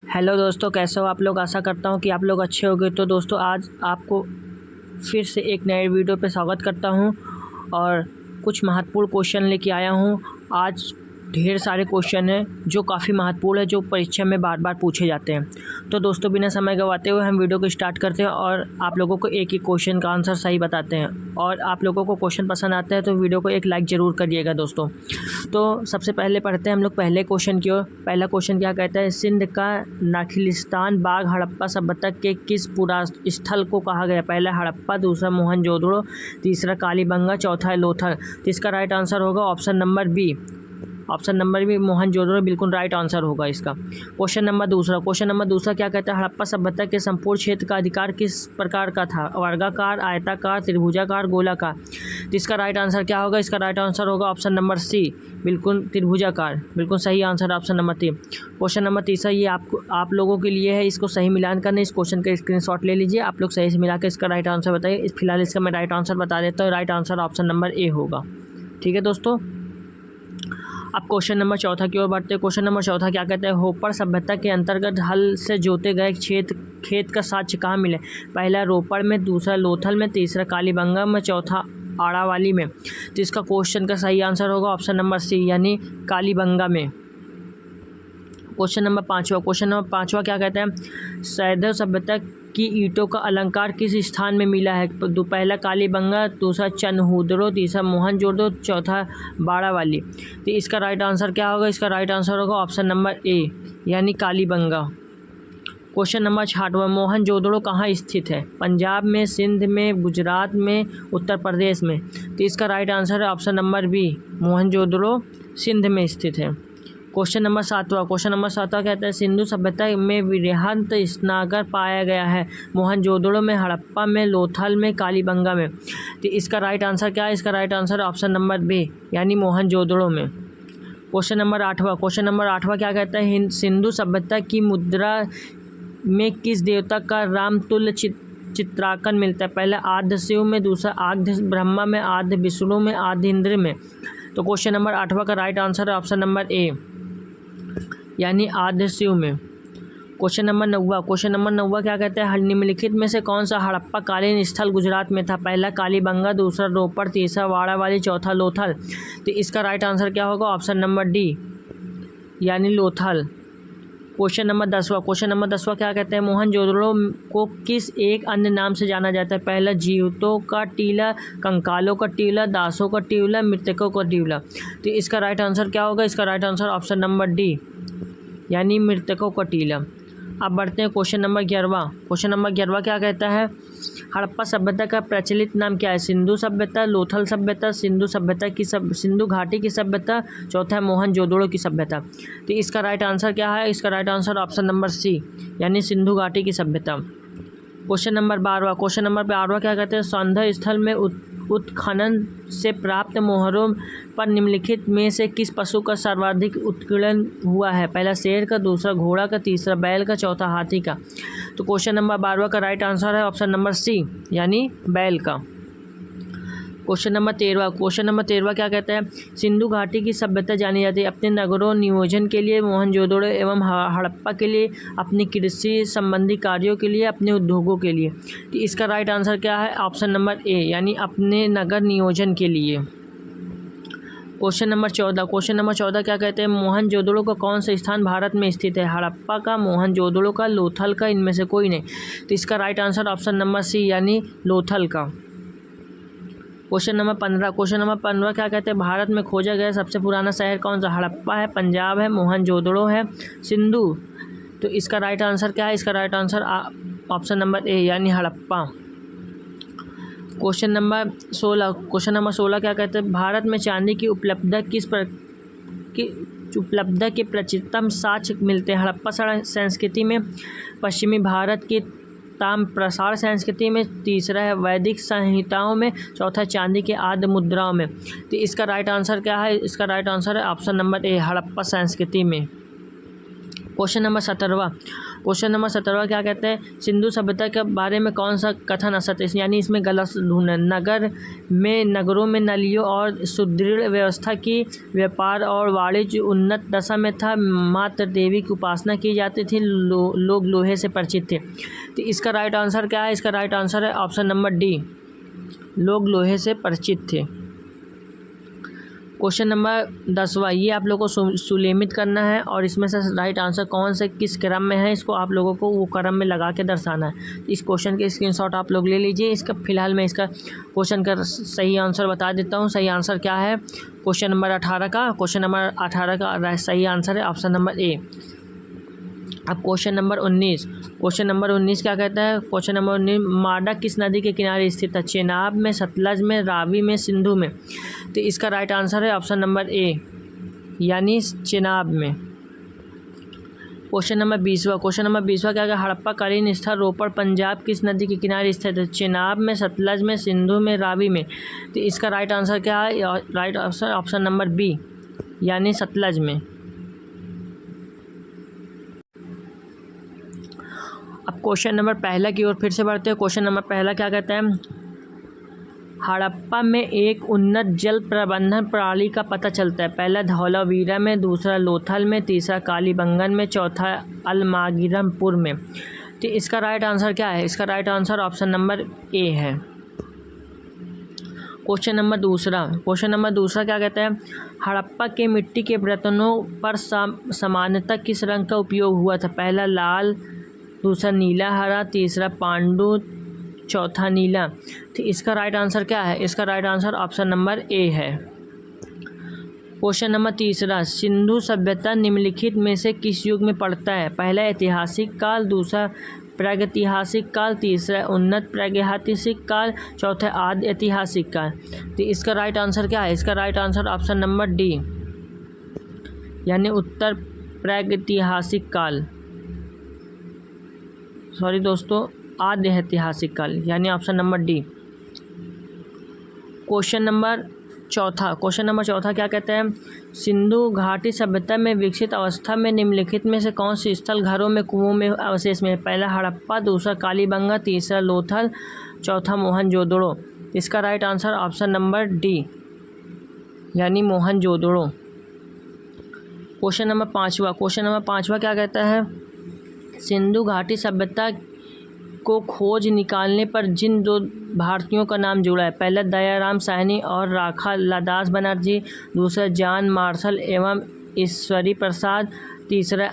Hello दोस्तों, कैसे हो आप लोग। आशा करता हूँ कि आप लोग अच्छे होंगे। तो दोस्तों, आज आपको फिर से एक नए वीडियो पे स्वागत करता हूँ और कुछ महत्वपूर्ण क्वेश्चन लेके आया हूँ। आज ढेर सारे क्वेश्चन हैं जो काफ़ी महत्वपूर्ण है, जो परीक्षा में बार बार पूछे जाते हैं। तो दोस्तों, बिना समय गंवाते हुए हम वीडियो को स्टार्ट करते हैं और आप लोगों को एक ही क्वेश्चन का आंसर सही बताते हैं। और आप लोगों को क्वेश्चन पसंद आता है तो वीडियो को एक लाइक ज़रूर करिएगा दोस्तों। तो सबसे पहले पढ़ते हैं हम लोग पहले क्वेश्चन की ओर। पहला क्वेश्चन क्या कहता है, सिंध का नाखिलिस्तान बाग हड़प्पा सभ्यता के किस पुरास्थल को कहा गया। पहला हड़प्पा, दूसरा मोहनजोदड़ो, तीसरा कालीबंगा, चौथा है लोथल। तो इसका राइट आंसर होगा option number B. Option number B Mohenjodaro बिल्कुल राइट आंसर होगा इसका। क्वेश्चन नंबर दूसरा क्या कहता है, हड़प्पा सभ्यता के संपूर्ण क्षेत्र का अधिकार किस प्रकार का था। वर्गाकार, आयताकार, त्रिभुजाकार, गोलाकार। तो इसका राइट आंसर क्या होगा। इसका राइट आंसर होगा ऑप्शन नंबर सी, बिल्कुल त्रिभुजाकार। बिल्कुल सही answer option number 3। Question number तीसरा ये आप लोगों के लिए है, इसको सही मिलान करना। इस क्वेश्चन का स्क्रीनशॉट ले लीजिए, आप लोग सही से मिला के इसका राइट आंसर बताइए। फिलहाल इसका मैं राइट आंसर बता देता हूँ। राइट आंसर ऑप्शन नंबर ए होगा। ठीक है दोस्तों, अब क्वेश्चन नंबर चौथा की ओर बढ़ते हैं। क्वेश्चन नंबर चौथा क्या कहते हैं, होपर सभ्यता के अंतर्गत हल से जोते गए खेत का साक्ष्य कहाँ मिले। पहला रोपड़ में, दूसरा लोथल में, तीसरा कालीबंगा में, चौथा आड़ावाली में। तो इसका क्वेश्चन का सही आंसर होगा ऑप्शन नंबर सी, यानी कालीबंगा में। क्वेश्चन नंबर पाँचवा क्या कहता है, सैंधव सभ्यता की ईंटों का अलंकार किस स्थान में मिला है। पहला कालीबंगा, दूसरा चनहुदड़ो, तीसरा मोहनजोदड़ो, चौथा बाड़ावाली। तो इसका राइट आंसर क्या होगा। इसका राइट आंसर होगा ऑप्शन नंबर ए, यानी कालीबंगा। क्वेश्चन नंबर 6वां, मोहनजोदड़ो कहाँ स्थित है। पंजाब में, सिंध में, गुजरात में, उत्तर प्रदेश में। तो इसका राइट आंसर है option number B, Mohenjodaro Sindh में स्थित है। क्वेश्चन नंबर सातवां कहता है, सिंधु सभ्यता में वृहद स्नागर पाया गया है। मोहनजोदड़ो में, हड़प्पा में, लोथल में, कालीबंगा में। तो इसका राइट आंसर क्या है। इसका right answer option number B, यानी मोहनजोदड़ो में। क्वेश्चन नंबर आठवां क्या कहता है, सिंधु सभ्यता की मुद्रा में किस देवता का रामतुल्य चित्रांकन मिलता है। पहला आद्य शिव में, दूसरा आद्य ब्रह्मा में, आद्य विष्णु में, आद्य इंद्र में। तो क्वेश्चन नंबर 8वां का राइट आंसर है ऑप्शन नंबर ए, यानी आद्य शिव में। क्वेश्चन नंबर 9वां क्या कहता है, निम्नलिखित में से कौन सा हड़प्पा कालीन स्थल गुजरात में था। पहला कालीबंगा, दूसरा रोपड़, तीसरा वाड़ावाली, चौथा लोथल। तो इसका राइट आंसर क्या होगा। ऑप्शन नंबर डी, यानी लोथल। क्वेश्चन नंबर 10वां क्या कहते हैं, मोहनजोदड़ो को किस एक अन्य नाम से जाना जाता है। पहला जीवितों का टीला, कंकालों का टीला, दासों का टीला, मृतकों का टीला। तो इसका राइट आंसर क्या होगा। इसका right answer option number D, यानी मृतकों का टीला। अब बढ़ते हैं क्वेश्चन नंबर 11वां क्या कहता है, हड़प्पा सभ्यता का प्रचलित नाम क्या है। सिंधु सभ्यता, लोथल सभ्यता, सिंधु घाटी की सभ्यता, चौथा है मोहनजोदड़ो की सभ्यता। तो इसका राइट आंसर क्या है। इसका right answer option number C, यानी सिंधु घाटी की सभ्यता। क्वेश्चन नंबर 12वां क्या कहते हैं, सौंदर्य स्थल में उत्खनन से प्राप्त मोहरों पर निम्नलिखित में से किस पशु का सर्वाधिक उत्कीर्णन हुआ है। पहला शेर का, दूसरा घोड़ा का, तीसरा बैल का, चौथा हाथी का। तो क्वेश्चन नंबर 12वां का राइट आंसर है ऑप्शन नंबर सी, यानी बैल का। क्वेश्चन नंबर 13वां क्या कहता है, सिंधु घाटी की सभ्यता जानी जाती है अपने नगरों नियोजन के लिए, मोहनजोदड़ो एवं हड़प्पा के लिए, अपनी कृषि संबंधी कार्यों के लिए, अपने उद्योगों के लिए। तो इसका राइट आंसर क्या है। ऑप्शन नंबर ए, यानी अपने नगर नियोजन के लिए। क्वेश्चन नंबर 14 क्या कहते हैं, मोहनजोदड़ो का कौन सा स्थान भारत में स्थित है। हड़प्पा का, मोहनजोदड़ो का, लोथल का, इनमें से कोई नहीं। तो इसका right answer option number C, यानी लोथल का। क्वेश्चन नंबर 15 क्या कहते हैं, भारत में खोजा गया सबसे पुराना शहर कौन सा। हड़प्पा है, पंजाब है, मोहनजोदड़ो है, सिंधु। तो इसका राइट आंसर क्या है। इसका राइट आंसर ऑप्शन नंबर ए, यानी हड़प्पा। क्वेश्चन नंबर 16 क्या कहते हैं, भारत में चांदी की उपलब्धता के प्रचलितम साक्ष्य मिलते हैं। हड़प्पा संस्कृति में, पश्चिमी भारत की ताम प्रसार संस्कृति में, तीसरा है वैदिक संहिताओं में, चौथा चांदी के आद्य मुद्राओं में। तो इसका राइट आंसर क्या है। इसका राइट आंसर है ऑप्शन नंबर ए, हड़प्पा संस्कृति में। क्वेश्चन नंबर 17वां। क्वेश्चन नंबर 17वां क्या कहते हैं, सिंधु सभ्यता के बारे में कौन सा कथन असत्य, यानी इसमें गलत ढूंढना। नगरों में नलियों और सुदृढ़ व्यवस्था की, व्यापार और वाणिज्य उन्नत दशा में था, मात्र देवी की उपासना की जाती थी, लोग लोहे से परिचित थे। तो इसका राइट आंसर क्या है, इसका राइट आंसर है ऑप्शन नंबर डी, लोग लोहे से परिचित थे। क्वेश्चन नंबर 10वां, ये आप लोगों को सुलेमित करना है और इसमें से राइट आंसर कौन से किस क्रम में है, इसको आप लोगों को वो क्रम में लगा के दर्शाना है। इस क्वेश्चन के स्क्रीनशॉट आप लोग ले लीजिए। इसका फिलहाल मैं इसका क्वेश्चन का सही आंसर बता देता हूँ। सही आंसर क्या है, क्वेश्चन नंबर 18 का, क्वेश्चन नंबर 18 का सही आंसर है ऑप्शन नंबर ए। अब क्वेश्चन नंबर 19, क्वेश्चन नंबर 19 क्या कहता है, क्वेश्चन नंबर 19, माडा किस नदी के किनारे स्थित है, चेनाब में, सतलज में, रावी में, सिंधु में। तो इसका राइट आंसर है ऑप्शन नंबर ए, यानी चेनाब में। क्वेश्चन नंबर 20वां, क्वेश्चन नंबर 20वां क्या है, हड़प्पा कालीन स्थल रोपड़ पंजाब किस नदी के किनारे स्थित है, चेनाब में, सतलज में, सिंधु में, रावी में। तो इसका राइट आंसर क्या है, right answer option number B, यानी सतलज में। अब क्वेश्चन नंबर पहला की ओर फिर से बढ़ते हैं। क्वेश्चन नंबर पहला क्या कहते हैं, हड़प्पा में एक उन्नत जल प्रबंधन प्रणाली का पता चलता है, पहला धौलावीरा में, दूसरा लोथल में, तीसरा कालीबंगन में, चौथा अलमागिरमपुर में। तो इसका राइट आंसर क्या है, इसका right answer option number A है। क्वेश्चन नंबर दूसरा, क्वेश्चन नंबर दूसरा क्या कहता है, हड़प्पा के मिट्टी के बर्तनों पर सामान्यतः किस रंग का उपयोग हुआ था, पहला लाल, दूसरा नीला हरा, तीसरा पांडु, चौथा नीला। तो इसका राइट आंसर क्या है, इसका right answer option number A है। क्वेश्चन नंबर तीसरा, सिंधु सभ्यता निम्नलिखित में से किस युग में पड़ता है, पहला ऐतिहासिक काल, दूसरा प्रागैतिहासिक काल, तीसरा उन्नत प्रागैतिहासिक काल, चौथा आदि ऐतिहासिक काल। तो इसका राइट आंसर क्या है, इसका right answer option number D, यानी उत्तर प्रागैतिहासिक काल, सॉरी दोस्तों, आद्य ऐतिहासिक काल, यानी option number D. Question number चौथा, क्वेश्चन नंबर चौथा क्या कहते हैं, सिंधु घाटी सभ्यता में विकसित अवस्था में निम्नलिखित में से कौन सी स्थल घरों में, कुओं में, अवशेष में, पहला हड़प्पा, दूसरा कालीबंगा, तीसरा लोथल, चौथा मोहनजोदड़ो। इसका right answer option number D, यानी मोहनजोदड़ो। क्वेश्चन नंबर पाँचवा, क्वेश्चन नंबर पाँचवा क्या कहता है, सिंधु घाटी सभ्यता को खोज निकालने पर जिन दो भारतीयों का नाम जुड़ा है, पहला दयाराम साहनी और राखा लादास बनर्जी, दूसरा जॉन मार्शल एवं ईश्वरी प्रसाद, तीसरा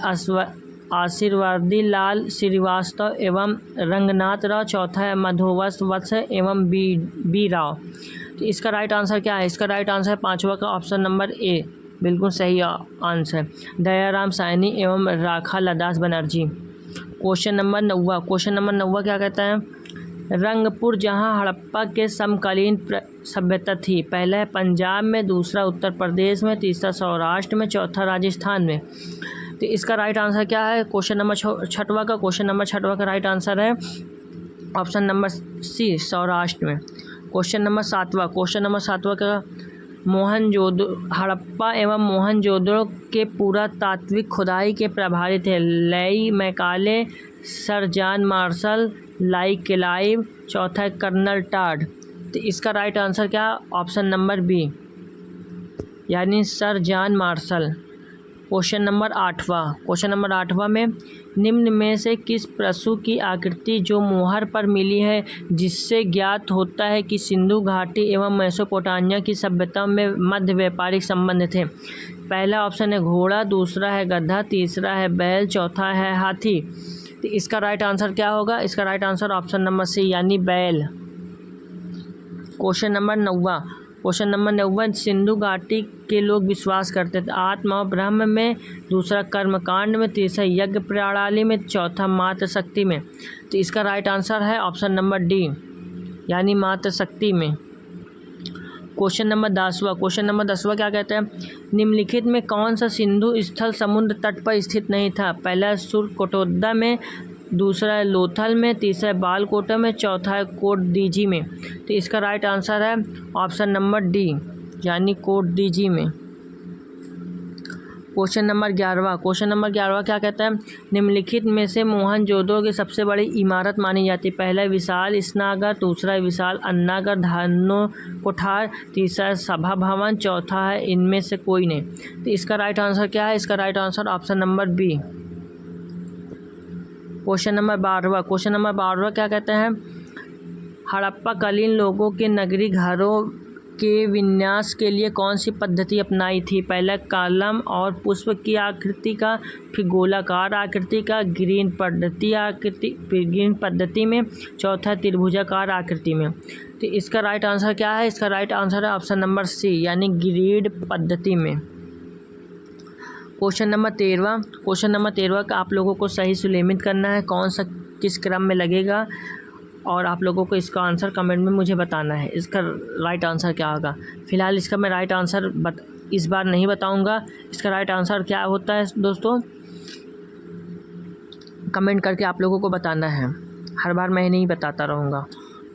आशीर्वादी लाल श्रीवास्तव एवं रंगनाथ राव, चौथा है मधोवस वत्स एवं बी राव। तो इसका राइट आंसर क्या है, इसका राइट आंसर है पाँचवा का ऑप्शन नंबर ए, बिल्कुल सही आंसर, दयाराम साहनी एवं Rakhaldas Banerjee. Question number 9, question number 9 क्या कहता है, रंगपुर जहां हड़प्पा के समकालीन सभ्यता थी, पहला है पंजाब में, दूसरा उत्तर प्रदेश में, तीसरा सौराष्ट्र में, चौथा राजस्थान में। तो इसका राइट आंसर क्या है, क्वेश्चन नंबर छठवा का, क्वेश्चन नंबर छठवा का राइट आंसर है ऑप्शन नंबर सी, सौराष्ट्र में। क्वेश्चन नंबर 7, क्वेश्चन नंबर 7 का, हड़प्पा एवं मोहनजोदड़ो के पुरातात्विक खुदाई के प्रभारी थे, Lord Macaulay, sir John Marshall, Lord Clive, चौथा है कर्नल टाड। तो इसका राइट आंसर क्या, ऑप्शन नंबर बी, यानी sir John Marshall. Question number 8वां, क्वेश्चन नंबर 8वां में निम्न में से किस पशु की आकृति जो मोहर पर मिली है जिससे ज्ञात होता है कि सिंधु घाटी एवं मेसोपोटामिया की सभ्यताओं में मध्य व्यापारिक संबंध थे, पहला ऑप्शन है घोड़ा, दूसरा है गधा, तीसरा है बैल, चौथा है हाथी। तो इसका राइट आंसर क्या होगा, इसका right answer option number C, यानी बैल। Question number 9, question number 9, Sindhu घाटी के लोग विश्वास करते थे, आत्मा और ब्रह्म में, दूसरा कर्मकांड में, तीसरा यज्ञ प्रणाली में, चौथा मातृ शक्ति में। तो इसका राइट आंसर है ऑप्शन नंबर डी, यानी मातृ शक्ति में। क्वेश्चन नंबर 10वां, क्वेश्चन नंबर 10वां क्या कहते हैं, निम्नलिखित में कौन सा सिंधु स्थल समुद्र तट पर स्थित नहीं था, पहला सुरकोटोदा में, दूसरा है लोथल में, तीसरा है बालकोटा में, चौथा है कोटडीजी में। तो इसका राइट आंसर है ऑप्शन नंबर डी, यानी कोटडीजी में। Question number 11। क्वेश्चन नंबर 11 क्या कहता है, निम्नलिखित में से मोहनजोदड़ो की सबसे बड़ी इमारत मानी जाती है। पहला विशाल स्नानघर, दूसरा विशाल अन्नागार धानो कोठार, तीसरा सभा भवन, चौथा है इनमें से कोई नहीं। तो इसका राइट आंसर क्या है, इसका right answer option number B. Question number 12। Question number 12 क्या कहते हैं, हड़प्पा कालीन लोगों के नगरीय घरों के विन्यास के लिए कौन सी पद्धति अपनाई थी। पहला कॉलम और पुष्प की आकृति का, फिर गोलाकार आकृति का, ग्रीन पद्धति में, चौथा त्रिभुजाकार आकृति में। तो इसका राइट आंसर क्या है, इसका राइट आंसर है ऑप्शन नंबर सी, यानी ग्रीड पद्धति में। Question number 13। क्वेश्चन नंबर 13 का आप लोगों को सही सुलेखित करना है, कौन सा किस क्रम में लगेगा, और आप लोगों को इसका आंसर कमेंट में मुझे बताना है, इसका राइट आंसर क्या होगा। फ़िलहाल इसका मैं राइट आंसर इस बार नहीं बताऊंगा। इसका राइट आंसर क्या होता है दोस्तों, कमेंट करके आप लोगों को बताना है, हर बार मैं नहीं बताता रहूँगा।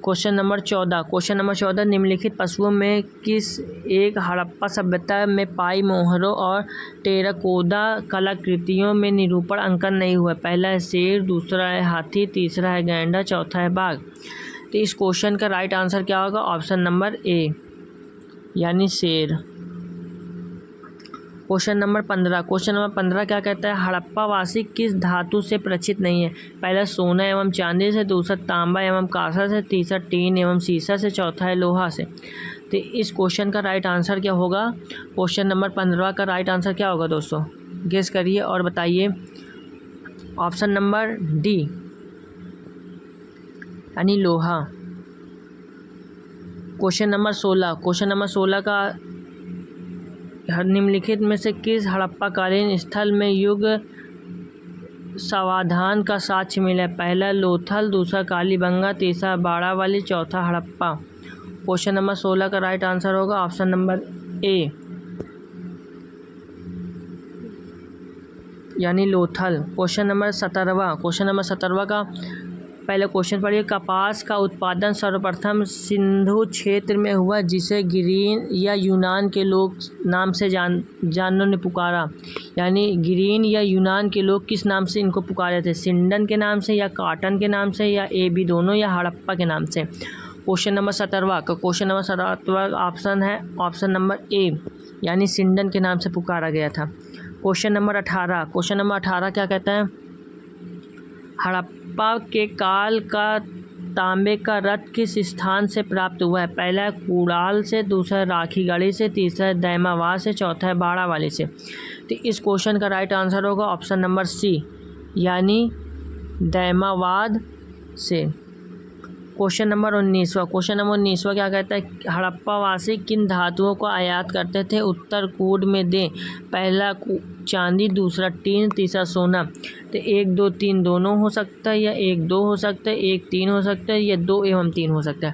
Question number 14। क्वेश्चन नंबर 14, निम्नलिखित पशुओं में किस एक हड़प्पा सभ्यता में पाई मोहरों और टेराकोटा कलाकृतियों में निरूपण अंकन नहीं हुआ। पहला है शेर, दूसरा है हाथी, तीसरा है गैंडा, चौथा है बाघ। तो इस क्वेश्चन का राइट आंसर क्या होगा, ऑप्शन नंबर ए, यानी शेर। Question number 15। क्वेश्चन नंबर 15 क्या कहता है, हड़प्पा वासी किस धातु से परिचित नहीं है। पहला सोना एवं चांदी से, दूसरा तांबा एवं कांसा से, तीसरा टीन एवं सीसा से, चौथा है लोहा से। तो इस क्वेश्चन का राइट आंसर क्या होगा, क्वेश्चन नंबर 15 का राइट आंसर क्या होगा दोस्तों, गेस करिए और बताइए। ऑप्शन नंबर डी, यानी लोहा। Question number 16। क्वेश्चन नंबर 16 का, निम्नलिखित में से किस हड़प्पाकालीन स्थल में युग समाधान का साक्ष्य मिला है। पहला लोथल, दूसरा कालीबंगा, तीसरा बाड़ावाली, चौथा हड़प्पा। क्वेश्चन नंबर 16 का राइट आंसर होगा ऑप्शन नंबर ए, यानी Lothal. Question number 17। Question number 17 का पहले क्वेश्चन पढ़िए, कपास का उत्पादन सर्वप्रथम सिंधु क्षेत्र में हुआ, जिसे गिरीन या यूनान के लोग नाम से जानों ने पुकारा। यानी गिरीन या यूनान के लोग किस नाम से इनको पुकारे थे, सिंडन के नाम से, या काटन के नाम से, या ए बी दोनों, या हड़प्पा के नाम से। क्वेश्चन नंबर 17 का क्वेश्चन नंबर 17 ऑप्शन है ऑप्शन नंबर ए, यानी सिंडन के नाम से पुकारा गया था। Question number 18। क्वेश्चन नंबर 18 क्या कहता है, हड़प्पा के काल का तांबे का रथ किस स्थान से प्राप्त हुआ है। पहला है कुड़ाल से, दूसरा है राखीगढ़ी से, तीसरा है दैमावाद से, चौथा है बाड़ावाली से। तो इस क्वेश्चन का राइट आंसर होगा ऑप्शन नंबर सी, यानी दैमावाद से। Question number 19। क्वेश्चन नंबर 19 क्या कहता है, हड़प्पा वासी किन धातुओं को आयात करते थे, उत्तर कोड में दें। पहला चांदी, दूसरा टीन, तीसरा सोना। तो 1 2 3 दोनों हो सकता है, या 1 2 हो सकता है, 1 3 हो सकता है, या 2 एवं 3 हो सकता है।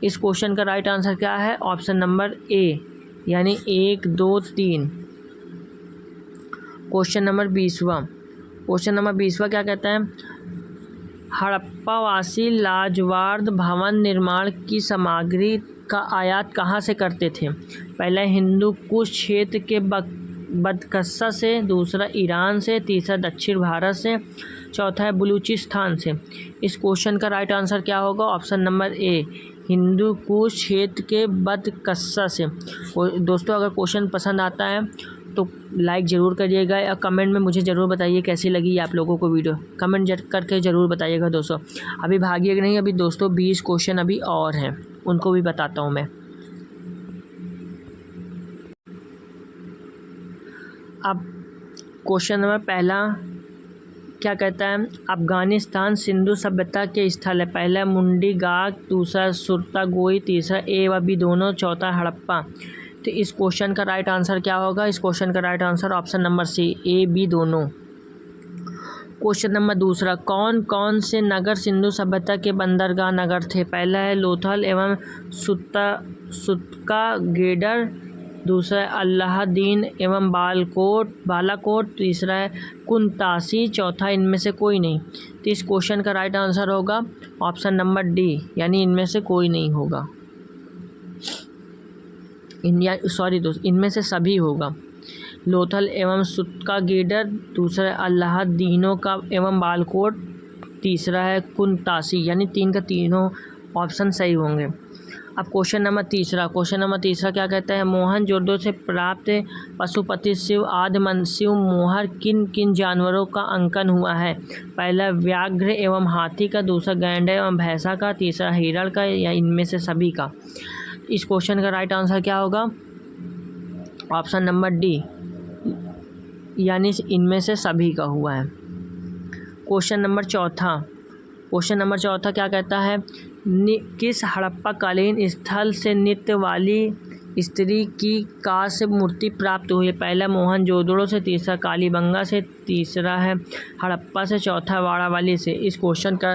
इस क्वेश्चन का राइट आंसर क्या है, ऑप्शन नंबर ए, यानी 1 2 3। Question number 20। क्वेश्चन नंबर 20 क्या कहता है, हड़प्पावासी लाजवार्द भवन निर्माण की सामग्री का आयात कहाँ से करते थे। पहला हिंदू कुश क्षेत्र के बदकस्सा से, दूसरा ईरान से, तीसरा दक्षिण भारत से, चौथा है बलूचिस्तान से। इस क्वेश्चन का राइट आंसर क्या होगा, ऑप्शन नंबर ए, हिंदू कुश क्षेत्र के बदकस्सा से। दोस्तों अगर क्वेश्चन पसंद आता है तो लाइक ज़रूर करिएगा, या कमेंट में मुझे ज़रूर बताइए कैसी लगी आप लोगों को वीडियो, कमेंट करके ज़रूर बताइएगा दोस्तों। अभी भागिएगा नहीं, अभी दोस्तों 20 क्वेश्चन अभी और हैं, उनको भी बताता हूँ मैं। अब क्वेश्चन नंबर पहला क्या कहता है, अफ़गानिस्तान सिंधु सभ्यता के स्थल है। पहला मुंडी गाक, दूसरा सुरतागोई, तीसरा ए व बी दोनों, चौथा हड़प्पा। तो इस क्वेश्चन का राइट आंसर क्या होगा, इस क्वेश्चन का right answer option number C, A B दोनों। क्वेश्चन नंबर 2, कौन कौन से नगर सिंधु सभ्यता के बंदरगाह नगर थे। पहला है लोथल एवं सुतका गेडर, दूसरा है अल्लाहदीन एवं बालाकोट, तीसरा है कुंतासी, चौथा इनमें से कोई नहीं। तो इस क्वेश्चन का राइट आंसर होगा ऑप्शन नंबर डी, यानी इनमें से कोई नहीं होगा, इनमें से सभी होगा। लोथल एवं सुत्का गीडर, दूसरा है अल्लाहदीनो का एवं बालकोट, तीसरा है कुनतासी। यानी 3 का तीनों ऑप्शन सही होंगे। अब क्वेश्चन नंबर तीसरा क्या कहता है, मोहनजोदड़ो से प्राप्त पशुपति शिव आदि शिव मोहर किन किन जानवरों का अंकन हुआ है? पहला व्याघ्र एवं हाथी का, दूसरा गैंडा एवं भैंसा का, तीसरा हिरण का, या इनमें से सभी का। इस क्वेश्चन का राइट आंसर क्या होगा? ऑप्शन नंबर डी, यानी इनमें से सभी का हुआ है। क्वेश्चन नंबर चौथा क्या कहता है, किस हड़प्पाकालीन स्थल से नृत्य वाली स्त्री की कांस्य मूर्ति प्राप्त हुई है? पहला मोहनजोदड़ो से, तीसरा कालीबंगा से, तीसरा है हड़प्पा से, चौथा वाड़ावाली से। इस क्वेश्चन का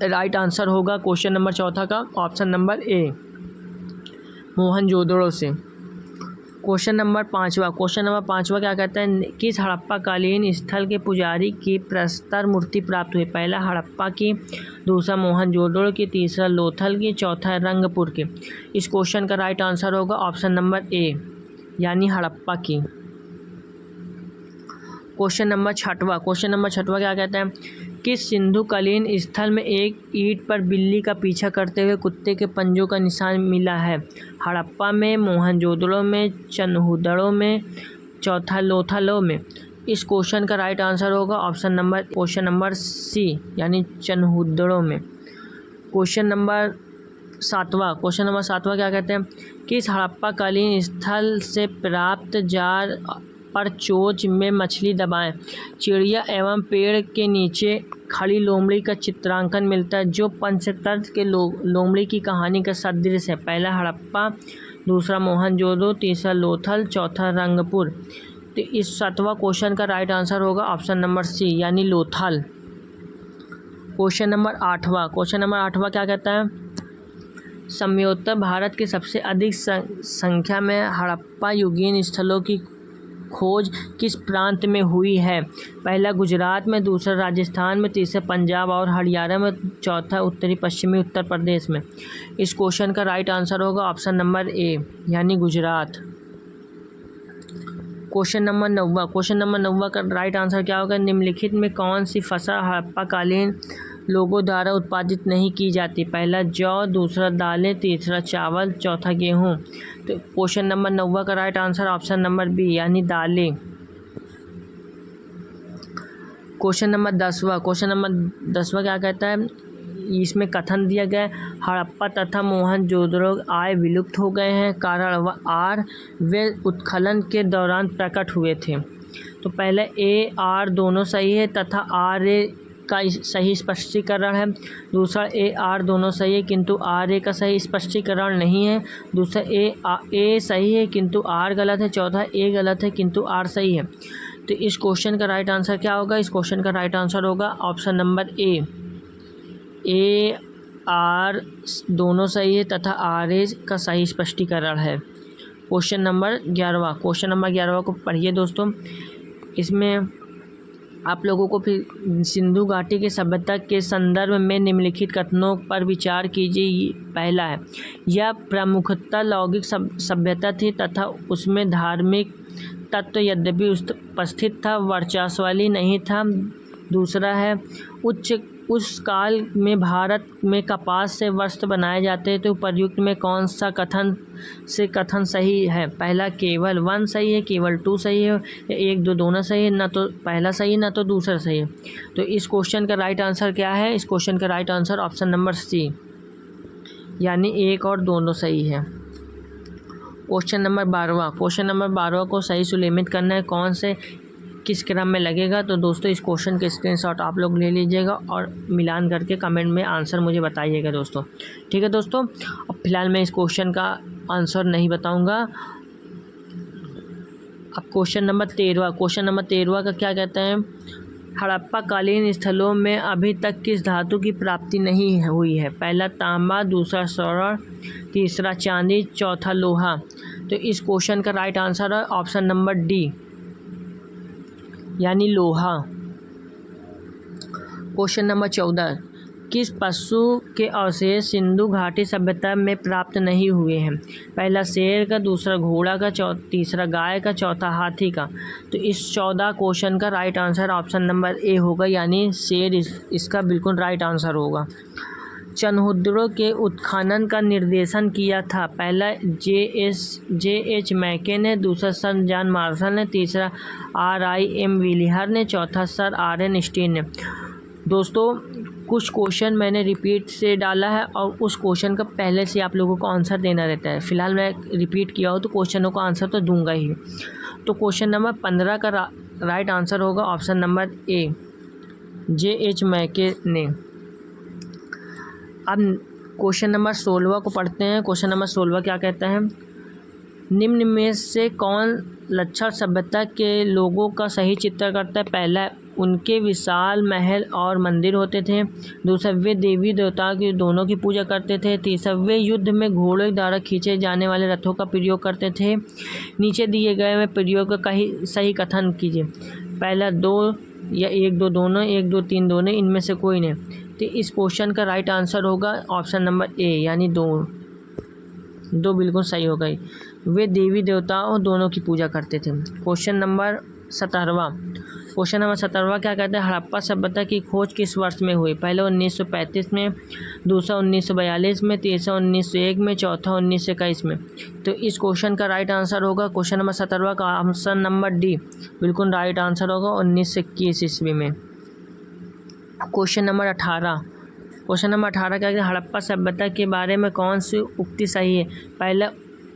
राइट आंसर होगा क्वेश्चन नंबर चौथा का ऑप्शन नंबर ए, मोहनजोदड़ो से। क्वेश्चन नंबर पाँचवा क्या कहता है, किस हड़प्पाकालीन स्थल के पुजारी की प्रस्तर मूर्ति प्राप्त हुई? पहला हड़प्पा की, दूसरा मोहनजोदड़ो की, तीसरा लोथल की, चौथा रंगपुर की। इस क्वेश्चन का राइट आंसर होगा ऑप्शन नंबर ए, यानी हड़प्पा की। क्वेश्चन नंबर छठवा क्या कहता है, किस सिंधुकालीन स्थल में एक ईंट पर बिल्ली का पीछा करते हुए कुत्ते के पंजों का निशान मिला है? हड़प्पा में, मोहनजोदड़ो में, चन्हुदड़ो में, चौथा लोथालो में। इस क्वेश्चन का राइट आंसर होगा क्वेश्चन नंबर सी, यानी चन्हुदड़ो में। क्वेश्चन नंबर सातवां क्या कहते हैं, किस हड़प्पाकालीन स्थल से प्राप्त जार पर चोंच में मछली दबाएं चिड़िया एवं पेड़ के नीचे खड़ी लोमड़ी का चित्रांकन मिलता है, जो पंचतंत्र के लोमड़ी की कहानी का सदृश है? पहला हड़प्पा, दूसरा मोहनजोदड़ो, तीसरा लोथल, चौथा रंगपुर। तो इस 7वां क्वेश्चन का राइट आंसर होगा ऑप्शन नंबर सी, यानी लोथल। क्वेश्चन नंबर 8वां क्या कहता है, समयोत्तर भारत के सबसे अधिक संख्या में हड़प्पा युगीन स्थलों की खोज किस प्रांत में हुई है? पहला गुजरात में, दूसरा राजस्थान में, तीसरा पंजाब और हरियाणा में, चौथा उत्तरी पश्चिमी उत्तर प्रदेश में। इस क्वेश्चन का राइट आंसर होगा ऑप्शन नंबर ए, यानी गुजरात। क्वेश्चन नंबर 9 का राइट आंसर क्या होगा, निम्नलिखित में कौन सी फसल हड़प्पाकालीन लोगों द्वारा उत्पादित नहीं की जाती? पहला जौ, दूसरा दालें, तीसरा चावल, चौथा गेहूँ। तो क्वेश्चन नंबर 9 का right answer option number B, यानी दालें। क्वेश्चन नंबर 10वां क्या कहता है, इसमें कथन दिया गया है, हड़प्पा तथा मोहनजोदड़ो आय विलुप्त हो गए हैं, कारण आर वे उत्खनन के दौरान प्रकट हुए थे। तो पहले ए आर दोनों सही है तथा आर ए का सही स्पष्टीकरण है। दूसरा ए आर दोनों सही है किंतु आर ए का सही स्पष्टीकरण नहीं है। दूसरा ए सही है किंतु आर गलत है। चौथा ए गलत है किंतु आर सही है। तो इस क्वेश्चन का राइट आंसर क्या होगा? इस क्वेश्चन का राइट आंसर होगा ऑप्शन नंबर ए आर दोनों सही है तथा आर ए का सही स्पष्टीकरण है। क्वेश्चन नंबर 11 को पढ़िए दोस्तों। इसमें आप लोगों को फिर सिंधु घाटी की सभ्यता के संदर्भ में निम्नलिखित कथनों पर विचार कीजिए। पहला है, यह प्रमुखतः लौकिक सभ्यता थी तथा उसमें धार्मिक तत्व यद्यपि उपस्थित था, वर्चस्वशाली नहीं था। दूसरा है, उस काल में भारत में कपास से वस्त्र बनाए जाते थे। तो उपर्युक्त में कौन सा कथन सही है? पहला केवल 1 सही है, केवल 2 सही है, 1 2 दोनों सही है, ना तो पहला सही है ना तो दूसरा सही है। तो इस क्वेश्चन का राइट आंसर क्या है? इस क्वेश्चन का right answer option number C, यानी 1 और दोनों सही है। क्वेश्चन नंबर 12 को सही सुलेखित करना है, कौन से किस क्रम में लगेगा। तो दोस्तों इस क्वेश्चन के स्क्रीनशॉट आप लोग ले लीजिएगा और मिलान करके कमेंट में आंसर मुझे बताइएगा दोस्तों। ठीक है दोस्तों, अब फिलहाल मैं इस क्वेश्चन का आंसर नहीं बताऊंगा। अब क्वेश्चन नंबर 13 का क्या कहते हैं, हड़प्पा कालीन स्थलों में अभी तक किस धातु की प्राप्ति नहीं हुई है? पहला तांबा, दूसरा स्वर्ण, तीसरा चांदी, चौथा लोहा। तो इस क्वेश्चन का राइट आंसर है ऑप्शन नंबर डी, यानी लोहा। क्वेश्चन नंबर 14, किस पशु के अवशेष सिंधु घाटी सभ्यता में प्राप्त नहीं हुए हैं? पहला शेर का, दूसरा घोड़ा का, तीसरा गाय का, चौथा हाथी का। तो इस 14 क्वेश्चन का राइट आंसर ऑप्शन नंबर ए होगा, यानी शेर इसका बिल्कुल राइट आंसर होगा। चनहुद्रों के उत्खनन का निर्देशन किया था? पहला J.H. मैके ने, दूसरा सर जॉन मार्शल ने, तीसरा R.I.M. व्हीलर ने, चौथा सर R.N. स्टीन ने। दोस्तों कुछ क्वेश्चन मैंने रिपीट से डाला है और उस क्वेश्चन का पहले से आप लोगों को आंसर देना रहता है। फ़िलहाल मैं रिपीट किया हो तो क्वेश्चनों का आंसर तो दूंगा ही। तो क्वेश्चन नंबर 15 का राइट आंसर होगा ऑप्शन नंबर ए, J.H. मैके ने। अब क्वेश्चन नंबर 16 को पढ़ते हैं। क्वेश्चन नंबर 16 क्या कहता है? निम्न में से कौन लक्षण सभ्यता के लोगों का सही चित्र करता है? पहला, उनके विशाल महल और मंदिर होते थे। दूसरा, वे देवी देवताओं की दोनों की पूजा करते थे। तीसरा, वे युद्ध में घोड़ों द्वारा खींचे जाने वाले रथों का प्रयोग करते थे। नीचे दिए गए में प्रयोग का सही कथन कीजिए। पहला, 2 या 1 2 दोनों, 1 2 3 दोनों, इनमें से कोई नहीं। तो इस क्वेश्चन का राइट आंसर होगा ऑप्शन नंबर ए, यानी 2 बिल्कुल सही होगा। वे देवी देवताओं दोनों की पूजा करते थे। क्वेश्चन नंबर 17 क्या कहते हैं? हड़प्पा सभ्यता की खोज किस वर्ष में हुई? पहला 1935 में, दूसरा 1942 में, तीसरा 1901 में, चौथा 1921 में। तो इस क्वेश्चन का राइट आंसर होगा क्वेश्चन नंबर 17 का ऑप्शन नंबर डी, बिल्कुल राइट आंसर होगा 1921 ईस्वी में। क्वेश्चन नंबर 18 क्या कहते हैं? हड़प्पा सभ्यता के बारे में कौन सी उक्ति सही है? पहला,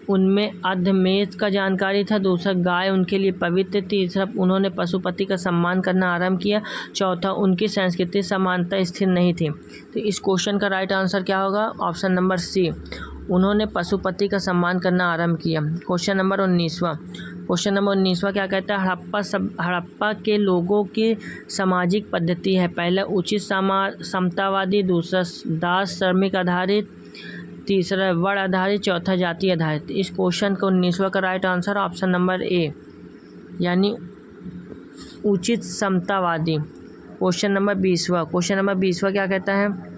उनमें अधमेध का जानकारी था। दूसरा, गाय उनके लिए पवित्र। तीसरा, उन्होंने पशुपति का सम्मान करना आरंभ किया। चौथा, उनकी संस्कृति समानता स्थिर नहीं थी। तो इस क्वेश्चन का राइट आंसर क्या होगा? ऑप्शन नंबर सी, उन्होंने पशुपति का सम्मान करना आरंभ किया। क्वेश्चन नंबर 19वां क्या कहता है? हड़प्पा के लोगों की सामाजिक पद्धति है? पहला, उचित समतावादी। दूसरा, दास श्रमिक आधारित। तीसरा, वर्ण आधारित। चौथा, जाति आधारित। इस क्वेश्चन का 19वां का राइट आंसर ऑप्शन नंबर ए, यानी उचित समतावादी। क्वेश्चन नंबर 20वां क्या कहता है?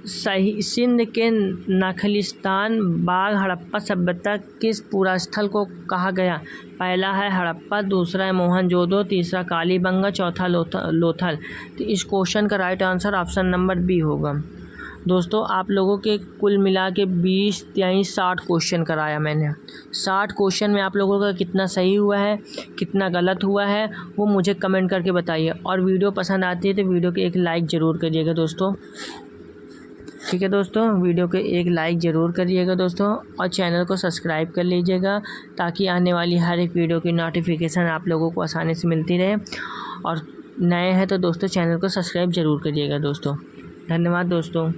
सिंध के नखलिस्तान बाग हड़प्पा सभ्यता किस पुरास्थल को कहा गया? पहला है हड़प्पा, दूसरा है मोहनजोदड़ो, तीसरा कालीबंगा, चौथा लोथल। तो इस क्वेश्चन का right answer option number B होगा। दोस्तों आप लोगों के कुल मिला के 20 यानी 60 क्वेश्चन कराया मैंने। 60 क्वेश्चन में आप लोगों का कितना सही हुआ है, कितना गलत हुआ है, वो मुझे कमेंट करके बताइए। और वीडियो पसंद आती है तो वीडियो को एक लाइक ज़रूर करिएगा दोस्तों। ठीक है दोस्तों, वीडियो को एक लाइक ज़रूर करिएगा दोस्तों, और चैनल को सब्सक्राइब कर लीजिएगा ताकि आने वाली हर एक वीडियो की नोटिफिकेशन आप लोगों को आसानी से मिलती रहे। और नए हैं तो दोस्तों चैनल को सब्सक्राइब ज़रूर करिएगा दोस्तों। धन्यवाद दोस्तों।